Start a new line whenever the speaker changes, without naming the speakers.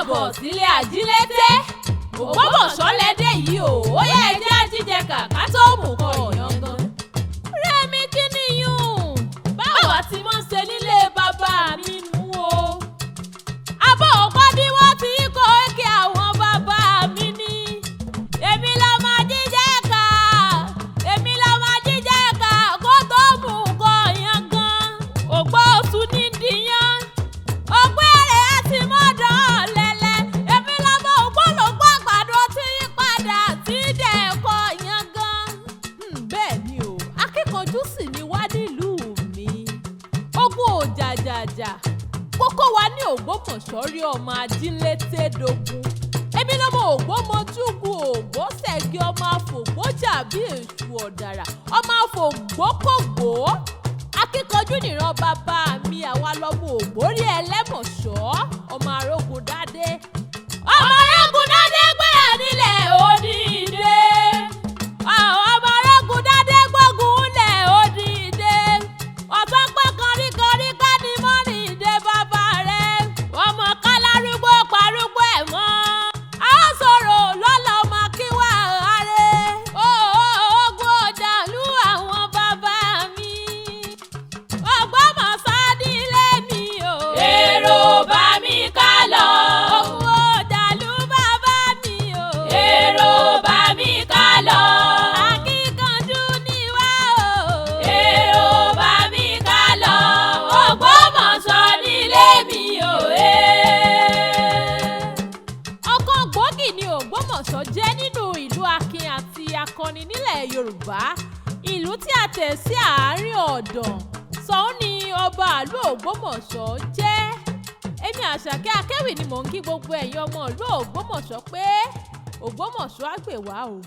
káàbọ̀ sílé Ajílété. Ògbómọ̀ṣọ́ lẹ́dẹ̀ yìí o, ó yẹ ẹjẹ́ àjíjẹ kàkà tó mú kọ yangan. Rẹ́mi kí nìyún? Báwa ti mọ̀ ṣe nílé bàbá mi nù o. Àbọ̀ ọ̀pọ̀ bí wọ́n ti kọ́ èké àwọn bàbá mi ní. Èmi la máa jíjẹ ká, èmi la máa jíjẹ ká kó tó mú kọ yangan. Ògbó oṣù ní dìyàn, ọgbẹ́ rẹ̀ á ti mọ́ dán lẹ́lẹ́. Èmi la mọ ògbólógbò àgbàdo tí yí padà sí dẹ̀kọ̀ yangan. Bẹ́ẹ̀ ni o, akíkanjú sì ni wá nílùú mi. Ogun ò jàjàjà, kókó wa ní Ògbómọ̀ṣọ́ rí ọmọ Ajílété dogun. Èmi lọ́mọ Ògbómọjúgun Ògbóṣẹ̀gí ọmọ afògbójà bí èṣù ọ̀dàrà, ọmọ afògbókògbó. Akíkanjú nìran bàbá mi, àwa lọ́mọ Ògbórí Ẹlẹ́mọ̀ṣọ́, ọmọ Arógundádé. Ọmọ Arógundádé gbéra nílẹ̀ Odíde. Ọmọ Arógundádé gbógun lẹ̀ Odíde. Ọ̀sán pé kọríkọrí ká ní mọ́rìndé bàbá rẹ̀. Ọmọ kálárúgbó parúgbó ẹ̀ mọ́. A ó sọ̀rọ̀ lọ́la ọmọ kíwà ààrẹ. Ogun ọ̀dàlú àwọn bàbá mi. Ògbómọ̀ṣọ́ nílé mi o. Èrò bá mi ká lọ. Ogun ọ̀dàlú bàbá mi o. Èrò bá mi ká lọ. Akíkanjú ni wá o. Èrò bá mi ká lọ. Ògbómọ̀ṣọ́ nílé mi o. Ọ̀kan gbòógì ni Ògbómọ̀ṣọ́ jẹ́ nínú ìlú akin àti akọni nílẹ̀ Yorùbá. Ìlú tí a tẹ̀ sí àárín ọ̀dàn. Ṣọ̀ún ni ọba ìlú Ògbómọ̀ṣọ́ jẹ́. Èmi Àṣàkẹ́ Akéwì ni mò ń kí gbogbo ẹ̀yin ọmọ ìlú Ògbómọ̀ṣọ́ pé Ògbómọ̀ṣọ́ á gbè wá o.